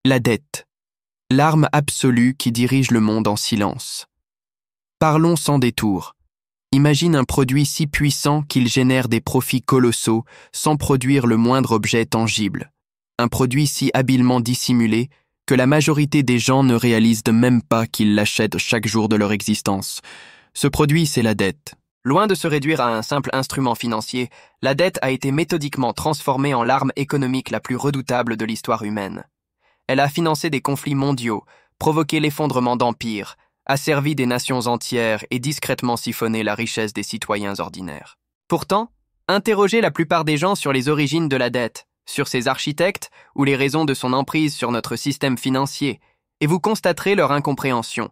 La dette, l'arme absolue qui dirige le monde en silence. Parlons sans détour. Imagine un produit si puissant qu'il génère des profits colossaux sans produire le moindre objet tangible. Un produit si habilement dissimulé que la majorité des gens ne réalisent même pas qu'ils l'achètent chaque jour de leur existence. Ce produit, c'est la dette. Loin de se réduire à un simple instrument financier, la dette a été méthodiquement transformée en l'arme économique la plus redoutable de l'histoire humaine. Elle a financé des conflits mondiaux, provoqué l'effondrement d'empires, asservi des nations entières et discrètement siphonné la richesse des citoyens ordinaires. Pourtant, interrogez la plupart des gens sur les origines de la dette, sur ses architectes ou les raisons de son emprise sur notre système financier, et vous constaterez leur incompréhension.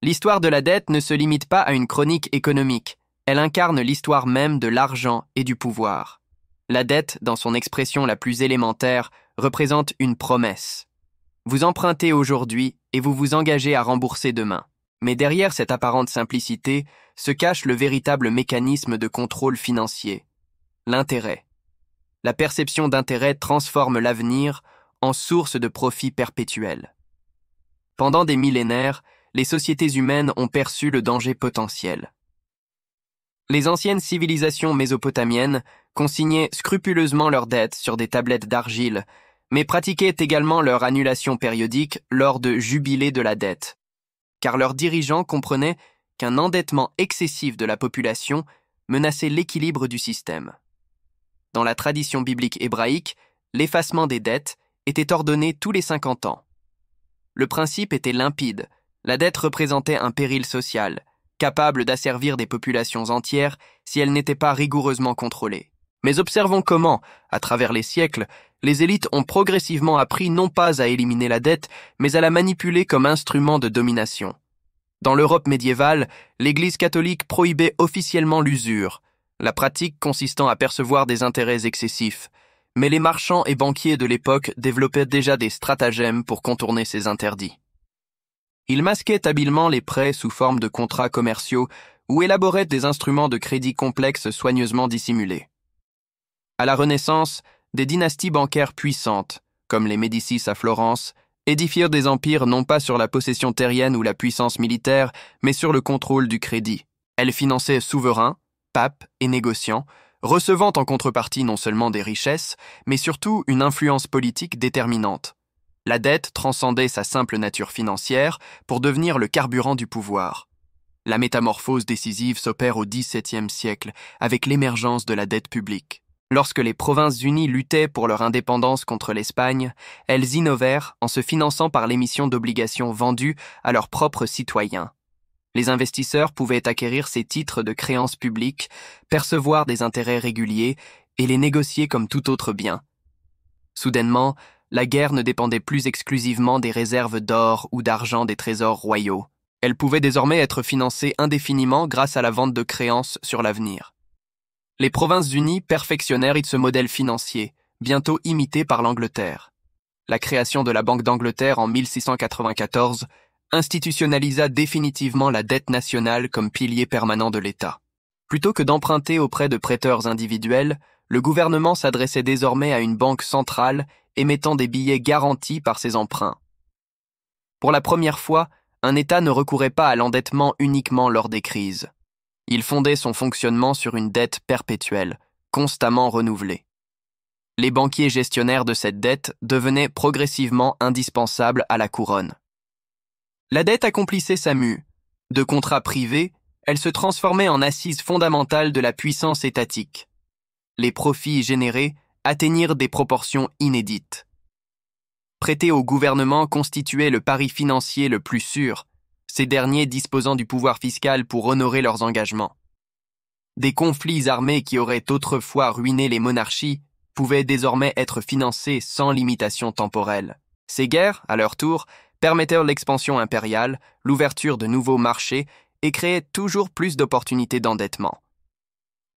L'histoire de la dette ne se limite pas à une chronique économique, elle incarne l'histoire même de l'argent et du pouvoir. La dette, dans son expression la plus élémentaire, représente une promesse. Vous empruntez aujourd'hui et vous vous engagez à rembourser demain. Mais derrière cette apparente simplicité se cache le véritable mécanisme de contrôle financier, l'intérêt. La perception d'intérêt transforme l'avenir en source de profit perpétuel. Pendant des millénaires, les sociétés humaines ont perçu le danger potentiel. Les anciennes civilisations mésopotamiennes consignaient scrupuleusement leurs dettes sur des tablettes d'argile, mais pratiquaient également leur annulation périodique lors de jubilés de la dette, car leurs dirigeants comprenaient qu'un endettement excessif de la population menaçait l'équilibre du système. Dans la tradition biblique hébraïque, l'effacement des dettes était ordonné tous les 50 ans. Le principe était limpide, la dette représentait un péril social, capable d'asservir des populations entières si elle n'était pas rigoureusement contrôlée. Mais observons comment, à travers les siècles, les élites ont progressivement appris non pas à éliminer la dette, mais à la manipuler comme instrument de domination. Dans l'Europe médiévale, l'Église catholique prohibait officiellement l'usure, la pratique consistant à percevoir des intérêts excessifs, mais les marchands et banquiers de l'époque développaient déjà des stratagèmes pour contourner ces interdits. Ils masquaient habilement les prêts sous forme de contrats commerciaux ou élaboraient des instruments de crédit complexes soigneusement dissimulés. À la Renaissance, des dynasties bancaires puissantes, comme les Médicis à Florence, édifièrent des empires non pas sur la possession terrienne ou la puissance militaire, mais sur le contrôle du crédit. Elles finançaient souverains, papes et négociants, recevant en contrepartie non seulement des richesses, mais surtout une influence politique déterminante. La dette transcendait sa simple nature financière pour devenir le carburant du pouvoir. La métamorphose décisive s'opère au XVIIe siècle avec l'émergence de la dette publique. Lorsque les Provinces-Unies luttaient pour leur indépendance contre l'Espagne, elles innovèrent en se finançant par l'émission d'obligations vendues à leurs propres citoyens. Les investisseurs pouvaient acquérir ces titres de créances publiques, percevoir des intérêts réguliers et les négocier comme tout autre bien. Soudainement, la guerre ne dépendait plus exclusivement des réserves d'or ou d'argent des trésors royaux. Elle pouvait désormais être financée indéfiniment grâce à la vente de créances sur l'avenir. Les Provinces-Unies perfectionnèrent ce modèle financier, bientôt imité par l'Angleterre. La création de la Banque d'Angleterre en 1694 institutionnalisa définitivement la dette nationale comme pilier permanent de l'État. Plutôt que d'emprunter auprès de prêteurs individuels, le gouvernement s'adressait désormais à une banque centrale émettant des billets garantis par ses emprunts. Pour la première fois, un État ne recourait pas à l'endettement uniquement lors des crises. Il fondait son fonctionnement sur une dette perpétuelle, constamment renouvelée. Les banquiers gestionnaires de cette dette devenaient progressivement indispensables à la couronne. La dette accomplissait sa mue. De contrat privé, elle se transformait en assise fondamentale de la puissance étatique. Les profits générés atteignirent des proportions inédites. Prêter au gouvernement constituait le pari financier le plus sûr, ces derniers disposant du pouvoir fiscal pour honorer leurs engagements. Des conflits armés qui auraient autrefois ruiné les monarchies pouvaient désormais être financés sans limitation temporelle. Ces guerres, à leur tour, permettèrent l'expansion impériale, l'ouverture de nouveaux marchés et créaient toujours plus d'opportunités d'endettement.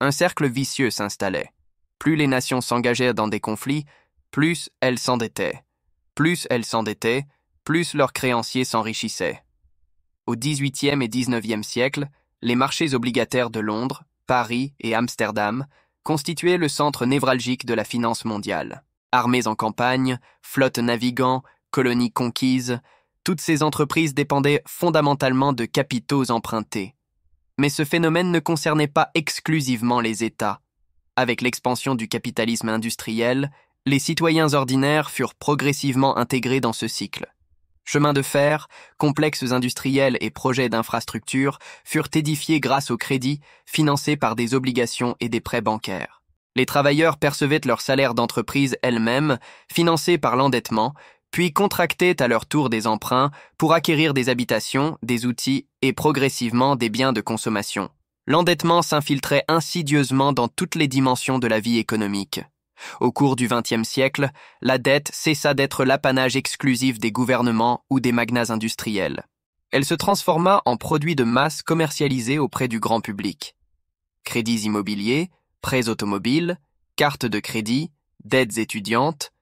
Un cercle vicieux s'installait. Plus les nations s'engagèrent dans des conflits, plus elles s'endettaient. Plus elles s'endettaient, plus leurs créanciers s'enrichissaient. Au XVIIIe et XIXe siècle, les marchés obligataires de Londres, Paris et Amsterdam constituaient le centre névralgique de la finance mondiale. Armées en campagne, flottes naviguant, colonies conquises, toutes ces entreprises dépendaient fondamentalement de capitaux empruntés. Mais ce phénomène ne concernait pas exclusivement les États. Avec l'expansion du capitalisme industriel, les citoyens ordinaires furent progressivement intégrés dans ce cycle. Chemins de fer, complexes industriels et projets d'infrastructures furent édifiés grâce au crédit, financés par des obligations et des prêts bancaires. Les travailleurs percevaient leur salaire d'entreprise elles-mêmes, financés par l'endettement, puis contractaient à leur tour des emprunts pour acquérir des habitations, des outils et progressivement des biens de consommation. L'endettement s'infiltrait insidieusement dans toutes les dimensions de la vie économique. Au cours du XXe siècle, la dette cessa d'être l'apanage exclusif des gouvernements ou des magnats industriels. Elle se transforma en produit de masse commercialisé auprès du grand public. Crédits immobiliers, prêts automobiles, cartes de crédit, dettes étudiantes,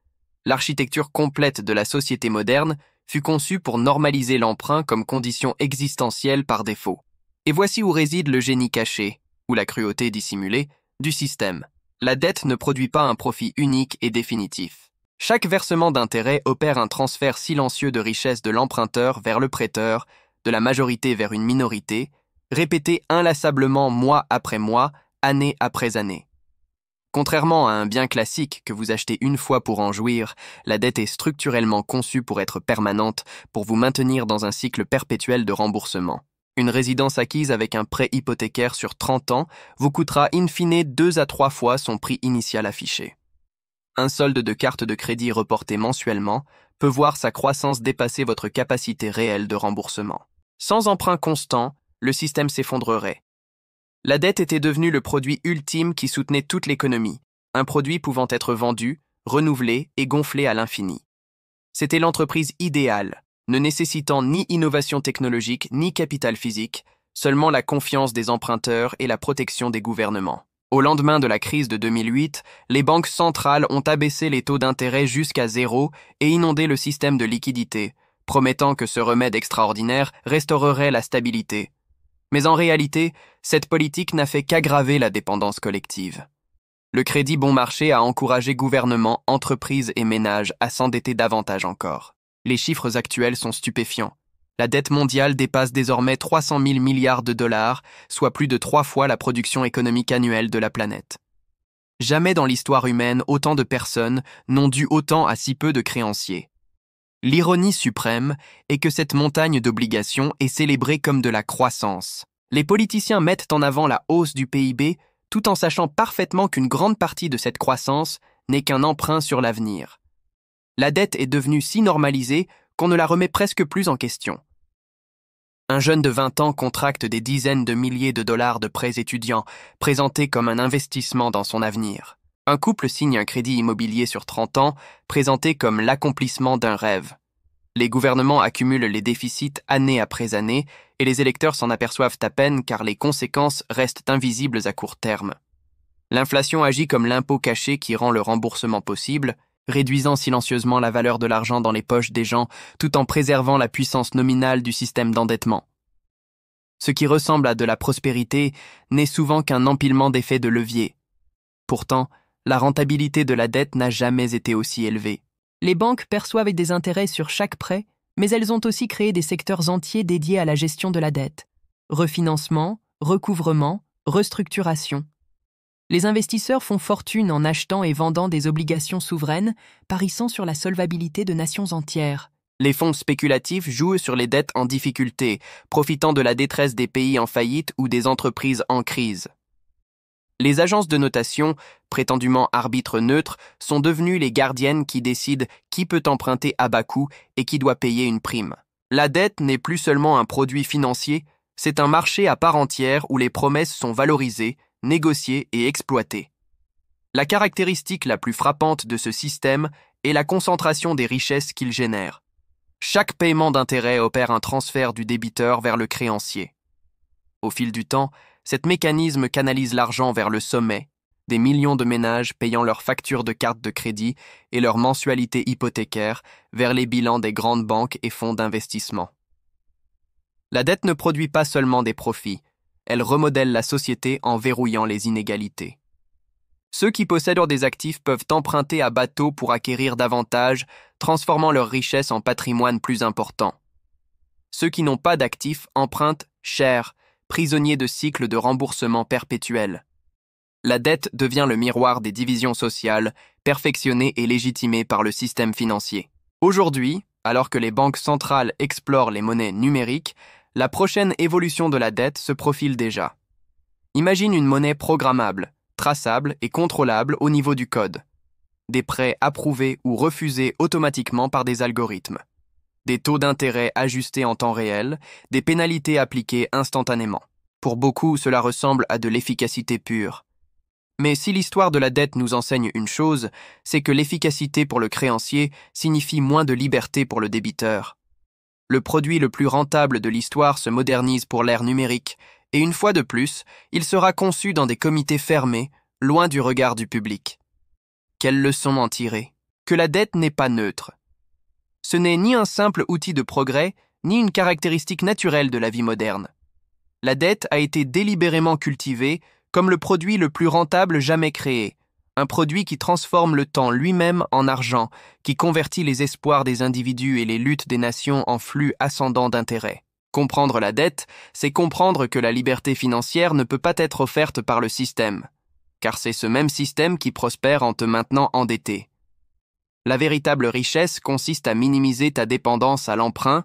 l'architecture complète de la société moderne fut conçue pour normaliser l'emprunt comme condition existentielle par défaut. Et voici où réside le génie caché, ou la cruauté dissimulée, du système. La dette ne produit pas un profit unique et définitif. Chaque versement d'intérêt opère un transfert silencieux de richesse de l'emprunteur vers le prêteur, de la majorité vers une minorité, répété inlassablement mois après mois, année après année. Contrairement à un bien classique que vous achetez une fois pour en jouir, la dette est structurellement conçue pour être permanente, pour vous maintenir dans un cycle perpétuel de remboursement. Une résidence acquise avec un prêt hypothécaire sur 30 ans vous coûtera in fine 2 à 3 fois son prix initial affiché. Un solde de carte de crédit reporté mensuellement peut voir sa croissance dépasser votre capacité réelle de remboursement. Sans emprunt constant, le système s'effondrerait. La dette était devenue le produit ultime qui soutenait toute l'économie, un produit pouvant être vendu, renouvelé et gonflé à l'infini. C'était l'entreprise idéale, ne nécessitant ni innovation technologique ni capital physique, seulement la confiance des emprunteurs et la protection des gouvernements. Au lendemain de la crise de 2008, les banques centrales ont abaissé les taux d'intérêt jusqu'à 0 et inondé le système de liquidité, promettant que ce remède extraordinaire restaurerait la stabilité. Mais en réalité, cette politique n'a fait qu'aggraver la dépendance collective. Le crédit bon marché a encouragé gouvernements, entreprises et ménages à s'endetter davantage encore. Les chiffres actuels sont stupéfiants. La dette mondiale dépasse désormais 300 000 milliards de dollars, soit plus de 3 fois la production économique annuelle de la planète. Jamais dans l'histoire humaine autant de personnes n'ont dû autant à si peu de créanciers. L'ironie suprême est que cette montagne d'obligations est célébrée comme de la croissance. Les politiciens mettent en avant la hausse du PIB tout en sachant parfaitement qu'une grande partie de cette croissance n'est qu'un emprunt sur l'avenir. La dette est devenue si normalisée qu'on ne la remet presque plus en question. Un jeune de 20 ans contracte des dizaines de milliers de dollars de prêts étudiants, présentés comme un investissement dans son avenir. Un couple signe un crédit immobilier sur 30 ans, présenté comme l'accomplissement d'un rêve. Les gouvernements accumulent les déficits année après année, et les électeurs s'en aperçoivent à peine car les conséquences restent invisibles à court terme. L'inflation agit comme l'impôt caché qui rend le remboursement possible, réduisant silencieusement la valeur de l'argent dans les poches des gens tout en préservant la puissance nominale du système d'endettement. Ce qui ressemble à de la prospérité n'est souvent qu'un empilement d'effets de levier. Pourtant, la rentabilité de la dette n'a jamais été aussi élevée. Les banques perçoivent des intérêts sur chaque prêt, mais elles ont aussi créé des secteurs entiers dédiés à la gestion de la dette. Refinancement, recouvrement, restructuration. Les investisseurs font fortune en achetant et vendant des obligations souveraines, pariant sur la solvabilité de nations entières. Les fonds spéculatifs jouent sur les dettes en difficulté, profitant de la détresse des pays en faillite ou des entreprises en crise. Les agences de notation, prétendument arbitres neutres, sont devenues les gardiennes qui décident qui peut emprunter à bas coût et qui doit payer une prime. La dette n'est plus seulement un produit financier, c'est un marché à part entière où les promesses sont valorisées, négociées et exploitées. La caractéristique la plus frappante de ce système est la concentration des richesses qu'il génère. Chaque paiement d'intérêt opère un transfert du débiteur vers le créancier. Au fil du temps, cet mécanisme canalise l'argent vers le sommet, des millions de ménages payant leurs factures de carte de crédit et leurs mensualités hypothécaires vers les bilans des grandes banques et fonds d'investissement. La dette ne produit pas seulement des profits, elle remodèle la société en verrouillant les inégalités. Ceux qui possèdent des actifs peuvent emprunter à bateau pour acquérir davantage, transformant leur richesse en patrimoine plus important. Ceux qui n'ont pas d'actifs empruntent cher, prisonniers de cycles de remboursement perpétuels. La dette devient le miroir des divisions sociales, perfectionnées et légitimées par le système financier. Aujourd'hui, alors que les banques centrales explorent les monnaies numériques, la prochaine évolution de la dette se profile déjà. Imagine une monnaie programmable, traçable et contrôlable au niveau du code. Des prêts approuvés ou refusés automatiquement par des algorithmes. Des taux d'intérêt ajustés en temps réel, des pénalités appliquées instantanément. Pour beaucoup, cela ressemble à de l'efficacité pure. Mais si l'histoire de la dette nous enseigne une chose, c'est que l'efficacité pour le créancier signifie moins de liberté pour le débiteur. Le produit le plus rentable de l'histoire se modernise pour l'ère numérique, et une fois de plus, il sera conçu dans des comités fermés, loin du regard du public. Quelle leçon en tirer? Que la dette n'est pas neutre. Ce n'est ni un simple outil de progrès, ni une caractéristique naturelle de la vie moderne. La dette a été délibérément cultivée comme le produit le plus rentable jamais créé, un produit qui transforme le temps lui-même en argent, qui convertit les espoirs des individus et les luttes des nations en flux ascendants d'intérêts. Comprendre la dette, c'est comprendre que la liberté financière ne peut pas être offerte par le système, car c'est ce même système qui prospère en te maintenant endetté. La véritable richesse consiste à minimiser ta dépendance à l'emprunt,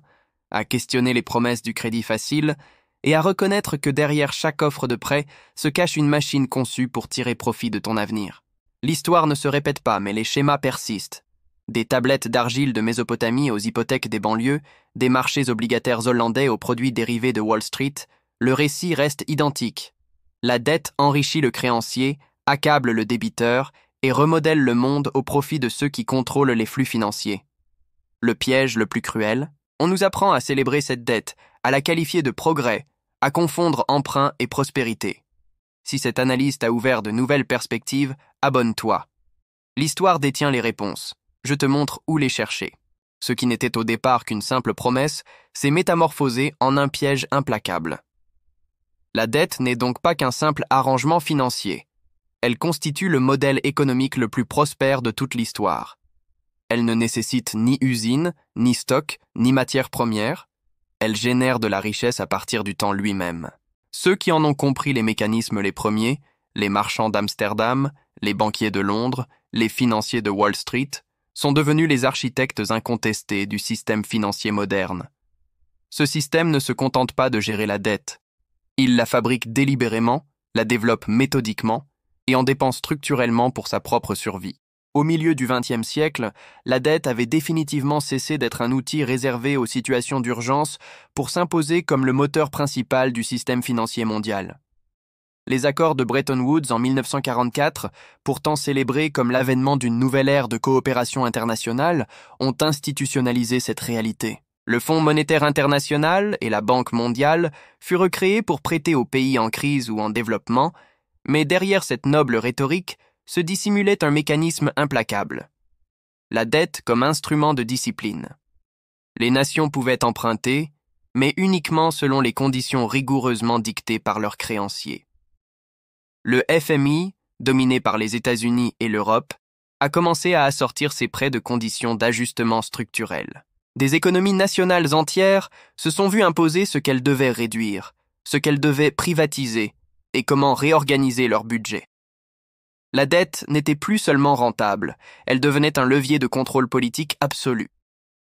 à questionner les promesses du crédit facile, et à reconnaître que derrière chaque offre de prêt se cache une machine conçue pour tirer profit de ton avenir. L'histoire ne se répète pas, mais les schémas persistent. Des tablettes d'argile de Mésopotamie aux hypothèques des banlieues, des marchés obligataires hollandais aux produits dérivés de Wall Street, le récit reste identique. La dette enrichit le créancier, accable le débiteur et remodèle le monde au profit de ceux qui contrôlent les flux financiers. Le piège le plus cruel, on nous apprend à célébrer cette dette, à la qualifier de progrès, à confondre emprunt et prospérité. Si cette analyse t'a ouvert de nouvelles perspectives, abonne-toi. L'histoire détient les réponses. Je te montre où les chercher. Ce qui n'était au départ qu'une simple promesse s'est métamorphosé en un piège implacable. La dette n'est donc pas qu'un simple arrangement financier. Elle constitue le modèle économique le plus prospère de toute l'histoire. Elle ne nécessite ni usine, ni stock, ni matières premières. Elle génère de la richesse à partir du temps lui-même. Ceux qui en ont compris les mécanismes les premiers, les marchands d'Amsterdam, les banquiers de Londres, les financiers de Wall Street, sont devenus les architectes incontestés du système financier moderne. Ce système ne se contente pas de gérer la dette. Il la fabrique délibérément, la développe méthodiquement et en dépense structurellement pour sa propre survie. Au milieu du XXe siècle, la dette avait définitivement cessé d'être un outil réservé aux situations d'urgence pour s'imposer comme le moteur principal du système financier mondial. Les accords de Bretton Woods en 1944, pourtant célébrés comme l'avènement d'une nouvelle ère de coopération internationale, ont institutionnalisé cette réalité. Le Fonds monétaire international et la Banque mondiale furent créés pour prêter aux pays en crise ou en développement, mais derrière cette noble rhétorique se dissimulait un mécanisme implacable. La dette comme instrument de discipline. Les nations pouvaient emprunter, mais uniquement selon les conditions rigoureusement dictées par leurs créanciers. Le FMI, dominé par les États-Unis et l'Europe, a commencé à assortir ses prêts de conditions d'ajustement structurel. Des économies nationales entières se sont vues imposer ce qu'elles devaient réduire, ce qu'elles devaient privatiser et comment réorganiser leur budget. La dette n'était plus seulement rentable, elle devenait un levier de contrôle politique absolu.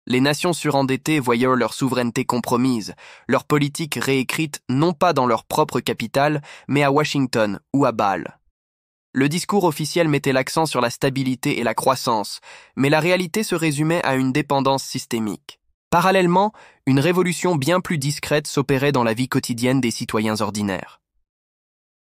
Les nations surendettées voyaient leur souveraineté compromise, leur politique réécrite non pas dans leur propre capitale, mais à Washington ou à Bâle. Le discours officiel mettait l'accent sur la stabilité et la croissance, mais la réalité se résumait à une dépendance systémique. Parallèlement, une révolution bien plus discrète s'opérait dans la vie quotidienne des citoyens ordinaires.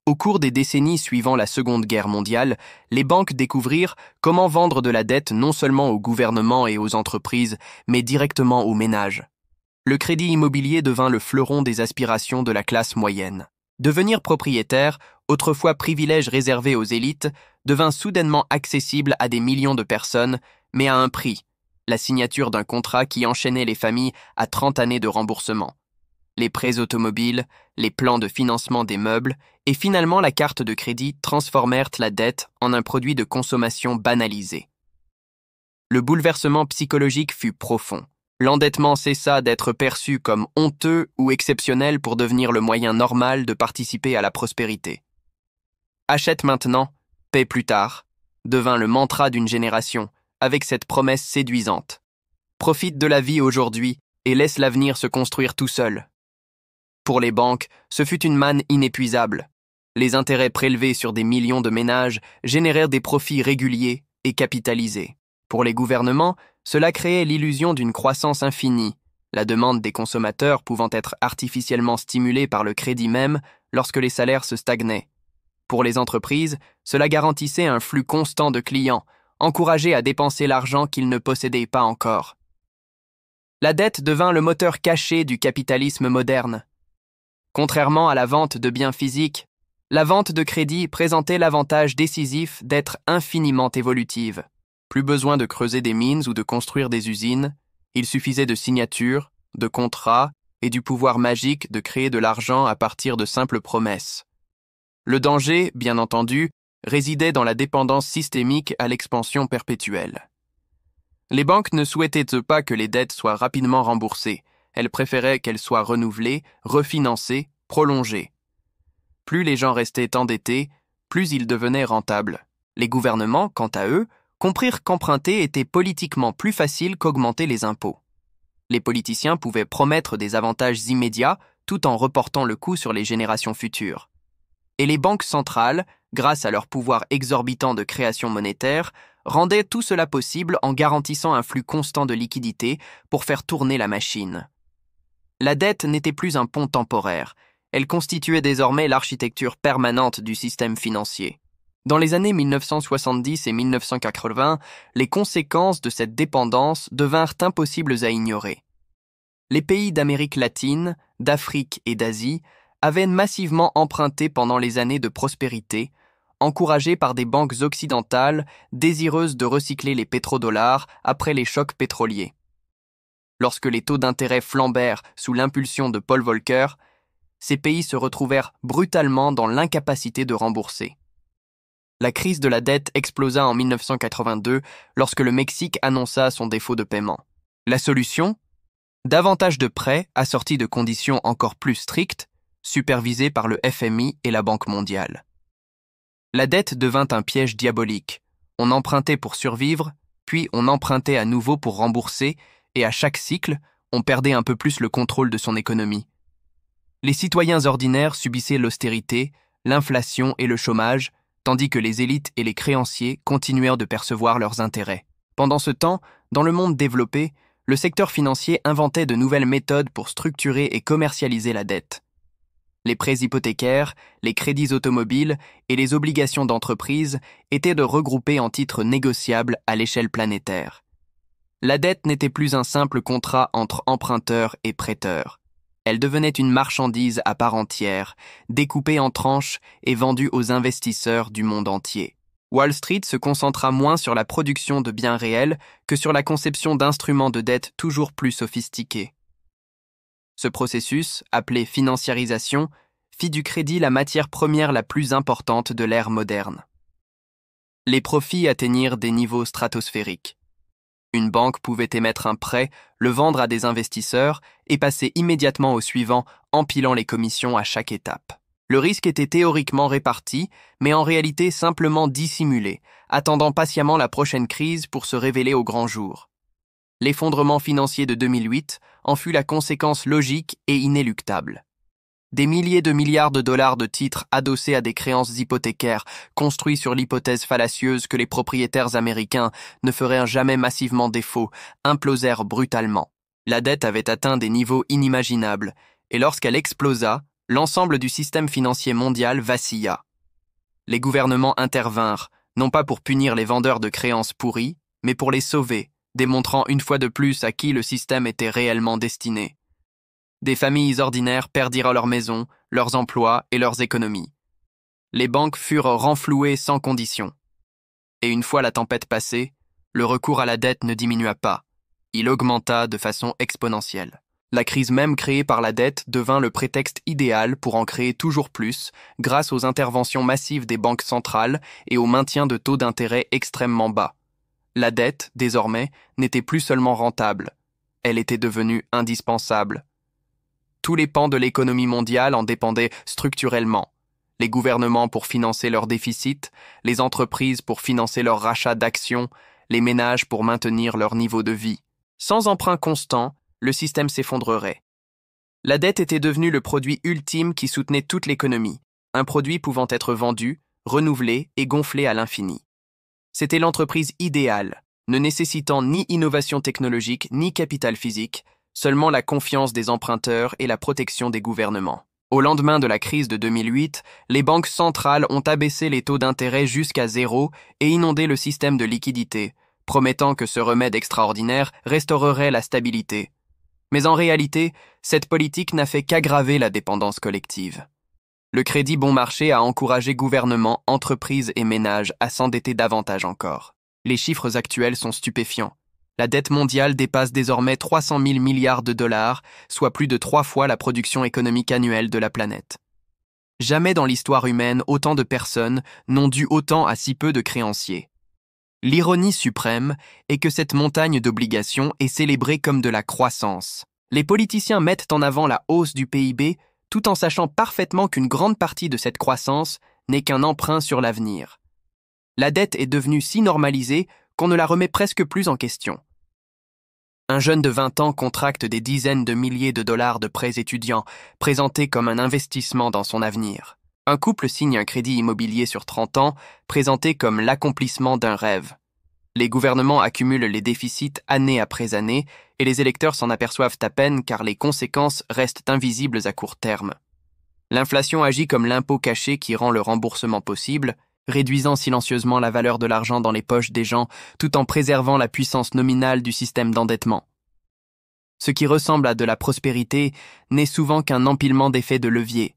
Au cours des décennies suivant la Seconde Guerre mondiale, les banques découvrirent comment vendre de la dette non seulement aux gouvernements et aux entreprises, mais directement aux ménages. Le crédit immobilier devint le fleuron des aspirations de la classe moyenne. Devenir propriétaire, autrefois privilège réservé aux élites, devint soudainement accessible à des millions de personnes, mais à un prix, la signature d'un contrat qui enchaînait les familles à 30 années de remboursement. Les prêts automobiles, les plans de financement des meubles et finalement la carte de crédit transformèrent la dette en un produit de consommation banalisé. Le bouleversement psychologique fut profond. L'endettement cessa d'être perçu comme honteux ou exceptionnel pour devenir le moyen normal de participer à la prospérité. Achète maintenant, paie plus tard, devint le mantra d'une génération, avec cette promesse séduisante. Profite de la vie aujourd'hui et laisse l'avenir se construire tout seul. Pour les banques, ce fut une manne inépuisable. Les intérêts prélevés sur des millions de ménages générèrent des profits réguliers et capitalisés. Pour les gouvernements, cela créait l'illusion d'une croissance infinie, la demande des consommateurs pouvant être artificiellement stimulée par le crédit même lorsque les salaires se stagnaient. Pour les entreprises, cela garantissait un flux constant de clients, encouragés à dépenser l'argent qu'ils ne possédaient pas encore. La dette devint le moteur caché du capitalisme moderne. Contrairement à la vente de biens physiques, la vente de crédit présentait l'avantage décisif d'être infiniment évolutive. Plus besoin de creuser des mines ou de construire des usines, il suffisait de signatures, de contrats et du pouvoir magique de créer de l'argent à partir de simples promesses. Le danger, bien entendu, résidait dans la dépendance systémique à l'expansion perpétuelle. Les banques ne souhaitaient pas que les dettes soient rapidement remboursées, elles préféraient qu'elles soient renouvelées, refinancées, prolongées. Plus les gens restaient endettés, plus ils devenaient rentables. Les gouvernements, quant à eux, comprirent qu'emprunter était politiquement plus facile qu'augmenter les impôts. Les politiciens pouvaient promettre des avantages immédiats tout en reportant le coût sur les générations futures. Et les banques centrales, grâce à leur pouvoir exorbitant de création monétaire, rendaient tout cela possible en garantissant un flux constant de liquidités pour faire tourner la machine. La dette n'était plus un pont temporaire, elle constituait désormais l'architecture permanente du système financier. Dans les années 1970 et 1980, les conséquences de cette dépendance devinrent impossibles à ignorer. Les pays d'Amérique latine, d'Afrique et d'Asie avaient massivement emprunté pendant les années de prospérité, encouragés par des banques occidentales désireuses de recycler les pétrodollars après les chocs pétroliers. Lorsque les taux d'intérêt flambèrent sous l'impulsion de Paul Volcker, ces pays se retrouvèrent brutalement dans l'incapacité de rembourser. La crise de la dette explosa en 1982 lorsque le Mexique annonça son défaut de paiement. La solution ? Davantage de prêts assortis de conditions encore plus strictes, supervisés par le FMI et la Banque mondiale. La dette devint un piège diabolique. On empruntait pour survivre, puis on empruntait à nouveau pour rembourser, et à chaque cycle, on perdait un peu plus le contrôle de son économie. Les citoyens ordinaires subissaient l'austérité, l'inflation et le chômage, tandis que les élites et les créanciers continuèrent de percevoir leurs intérêts. Pendant ce temps, dans le monde développé, le secteur financier inventait de nouvelles méthodes pour structurer et commercialiser la dette. Les prêts hypothécaires, les crédits automobiles et les obligations d'entreprise étaient de regrouper en titres négociables à l'échelle planétaire. La dette n'était plus un simple contrat entre emprunteurs et prêteurs. Elle devenait une marchandise à part entière, découpée en tranches et vendue aux investisseurs du monde entier. Wall Street se concentra moins sur la production de biens réels que sur la conception d'instruments de dette toujours plus sophistiqués. Ce processus, appelé financiarisation, fit du crédit la matière première la plus importante de l'ère moderne. Les profits atteignirent des niveaux stratosphériques. Une banque pouvait émettre un prêt, le vendre à des investisseurs et passer immédiatement au suivant, empilant les commissions à chaque étape. Le risque était théoriquement réparti, mais en réalité simplement dissimulé, attendant patiemment la prochaine crise pour se révéler au grand jour. L'effondrement financier de 2008 en fut la conséquence logique et inéluctable. Des milliers de milliards de dollars de titres adossés à des créances hypothécaires, construits sur l'hypothèse fallacieuse que les propriétaires américains ne feraient jamais massivement défaut, implosèrent brutalement. La dette avait atteint des niveaux inimaginables, et lorsqu'elle explosa, l'ensemble du système financier mondial vacilla. Les gouvernements intervinrent, non pas pour punir les vendeurs de créances pourries, mais pour les sauver, démontrant une fois de plus à qui le système était réellement destiné. Des familles ordinaires perdirent leurs maisons, leurs emplois et leurs économies. Les banques furent renflouées sans condition. Et une fois la tempête passée, le recours à la dette ne diminua pas. Il augmenta de façon exponentielle. La crise même créée par la dette devint le prétexte idéal pour en créer toujours plus grâce aux interventions massives des banques centrales et au maintien de taux d'intérêt extrêmement bas. La dette, désormais, n'était plus seulement rentable, elle était devenue indispensable. Tous les pans de l'économie mondiale en dépendaient structurellement. Les gouvernements pour financer leurs déficits, les entreprises pour financer leur rachat d'actions, les ménages pour maintenir leur niveau de vie. Sans emprunt constant, le système s'effondrerait. La dette était devenue le produit ultime qui soutenait toute l'économie, un produit pouvant être vendu, renouvelé et gonflé à l'infini. C'était l'entreprise idéale, ne nécessitant ni innovation technologique ni capital physique, seulement la confiance des emprunteurs et la protection des gouvernements. Au lendemain de la crise de 2008, les banques centrales ont abaissé les taux d'intérêt jusqu'à 0 et inondé le système de liquidité, promettant que ce remède extraordinaire restaurerait la stabilité. Mais en réalité, cette politique n'a fait qu'aggraver la dépendance collective. Le crédit bon marché a encouragé gouvernements, entreprises et ménages à s'endetter davantage encore. Les chiffres actuels sont stupéfiants. La dette mondiale dépasse désormais 300 000 milliards de dollars, soit plus de 3 fois la production économique annuelle de la planète. Jamais dans l'histoire humaine autant de personnes n'ont dû autant à si peu de créanciers. L'ironie suprême est que cette montagne d'obligations est célébrée comme de la croissance. Les politiciens mettent en avant la hausse du PIB tout en sachant parfaitement qu'une grande partie de cette croissance n'est qu'un emprunt sur l'avenir. La dette est devenue si normalisée qu'on ne la remet presque plus en question. Un jeune de 20 ans contracte des dizaines de milliers de dollars de prêts étudiants, présentés comme un investissement dans son avenir. Un couple signe un crédit immobilier sur 30 ans, présenté comme l'accomplissement d'un rêve. Les gouvernements accumulent les déficits année après année, et les électeurs s'en aperçoivent à peine car les conséquences restent invisibles à court terme. L'inflation agit comme l'impôt caché qui rend le remboursement possible, réduisant silencieusement la valeur de l'argent dans les poches des gens tout en préservant la puissance nominale du système d'endettement. Ce qui ressemble à de la prospérité n'est souvent qu'un empilement d'effets de levier.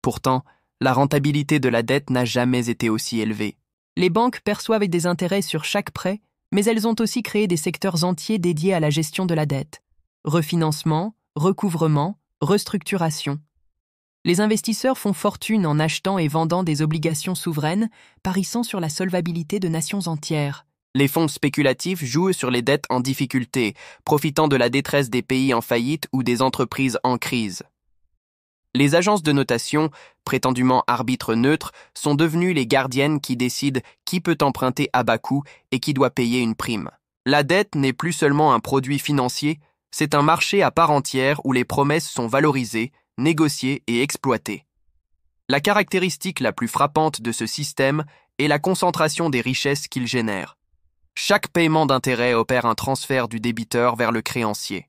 Pourtant, la rentabilité de la dette n'a jamais été aussi élevée. Les banques perçoivent des intérêts sur chaque prêt, mais elles ont aussi créé des secteurs entiers dédiés à la gestion de la dette. Refinancement, recouvrement, restructuration. Les investisseurs font fortune en achetant et vendant des obligations souveraines, pariant sur la solvabilité de nations entières. Les fonds spéculatifs jouent sur les dettes en difficulté, profitant de la détresse des pays en faillite ou des entreprises en crise. Les agences de notation, prétendument arbitres neutres, sont devenues les gardiennes qui décident qui peut emprunter à bas coût et qui doit payer une prime. La dette n'est plus seulement un produit financier, c'est un marché à part entière où les promesses sont valorisées, négociées et exploitées. La caractéristique la plus frappante de ce système est la concentration des richesses qu'il génère. Chaque paiement d'intérêt opère un transfert du débiteur vers le créancier.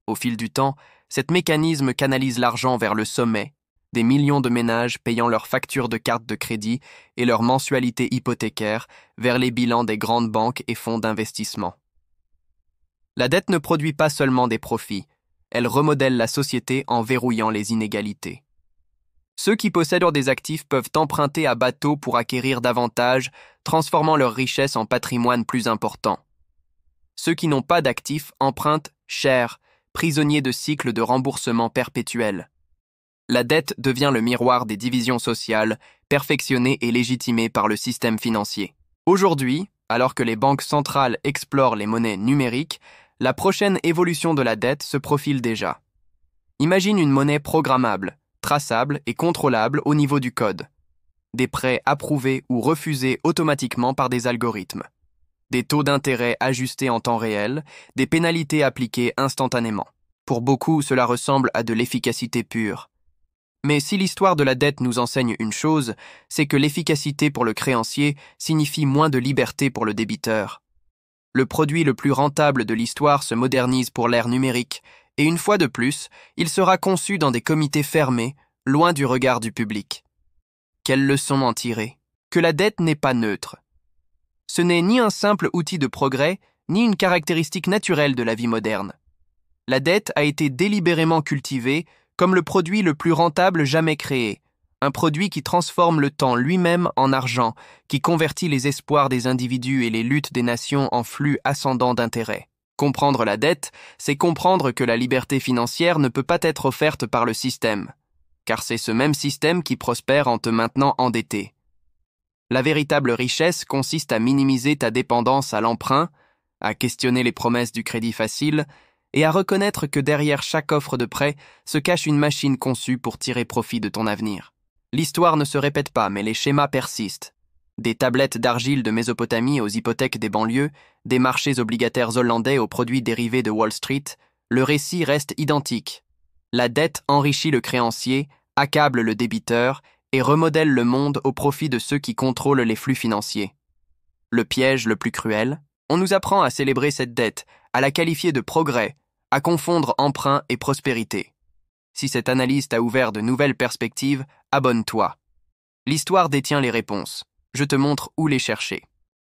Au fil du temps, cet mécanisme canalise l'argent vers le sommet, des millions de ménages payant leurs factures de carte de crédit et leurs mensualités hypothécaires vers les bilans des grandes banques et fonds d'investissement. La dette ne produit pas seulement des profits, elle remodèle la société en verrouillant les inégalités. Ceux qui possèdent des actifs peuvent emprunter à bas taux pour acquérir davantage, transformant leur richesse en patrimoine plus important. Ceux qui n'ont pas d'actifs empruntent cher, prisonniers de cycles de remboursement perpétuels. La dette devient le miroir des divisions sociales, perfectionnées et légitimées par le système financier. Aujourd'hui, alors que les banques centrales explorent les monnaies numériques, la prochaine évolution de la dette se profile déjà. Imagine une monnaie programmable, traçable et contrôlable au niveau du code. Des prêts approuvés ou refusés automatiquement par des algorithmes. Des taux d'intérêt ajustés en temps réel, des pénalités appliquées instantanément. Pour beaucoup, cela ressemble à de l'efficacité pure. Mais si l'histoire de la dette nous enseigne une chose, c'est que l'efficacité pour le créancier signifie moins de liberté pour le débiteur. Le produit le plus rentable de l'histoire se modernise pour l'ère numérique, et une fois de plus, il sera conçu dans des comités fermés, loin du regard du public. Quelle leçon en tirer? Que la dette n'est pas neutre. Ce n'est ni un simple outil de progrès, ni une caractéristique naturelle de la vie moderne. La dette a été délibérément cultivée comme le produit le plus rentable jamais créé, un produit qui transforme le temps lui-même en argent, qui convertit les espoirs des individus et les luttes des nations en flux ascendants d'intérêt. Comprendre la dette, c'est comprendre que la liberté financière ne peut pas être offerte par le système, car c'est ce même système qui prospère en te maintenant endetté. La véritable richesse consiste à minimiser ta dépendance à l'emprunt, à questionner les promesses du crédit facile et à reconnaître que derrière chaque offre de prêt se cache une machine conçue pour tirer profit de ton avenir. L'histoire ne se répète pas, mais les schémas persistent. Des tablettes d'argile de Mésopotamie aux hypothèques des banlieues, des marchés obligataires hollandais aux produits dérivés de Wall Street, le récit reste identique. La dette enrichit le créancier, accable le débiteur et remodèle le monde au profit de ceux qui contrôlent les flux financiers. Le piège le plus cruel, on nous apprend à célébrer cette dette, à la qualifier de progrès, à confondre emprunt et prospérité. Si cette analyse t'a ouvert de nouvelles perspectives, abonne-toi. L'histoire détient les réponses. Je te montre où les chercher.